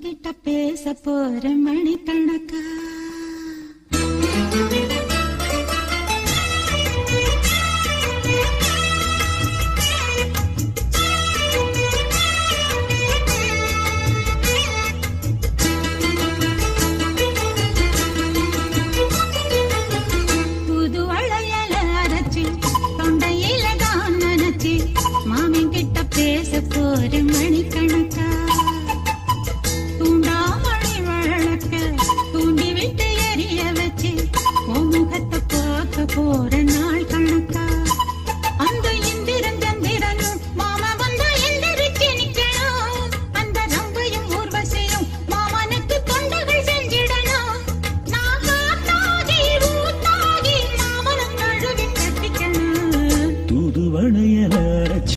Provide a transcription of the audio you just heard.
கிட்ட பேச போற மணிக்கணக்கா புது வளையல அரைச்சி தொண்டையில தான் நினைச்சி மாமன் கிட்ட பேச போற மணிக்கணக்கா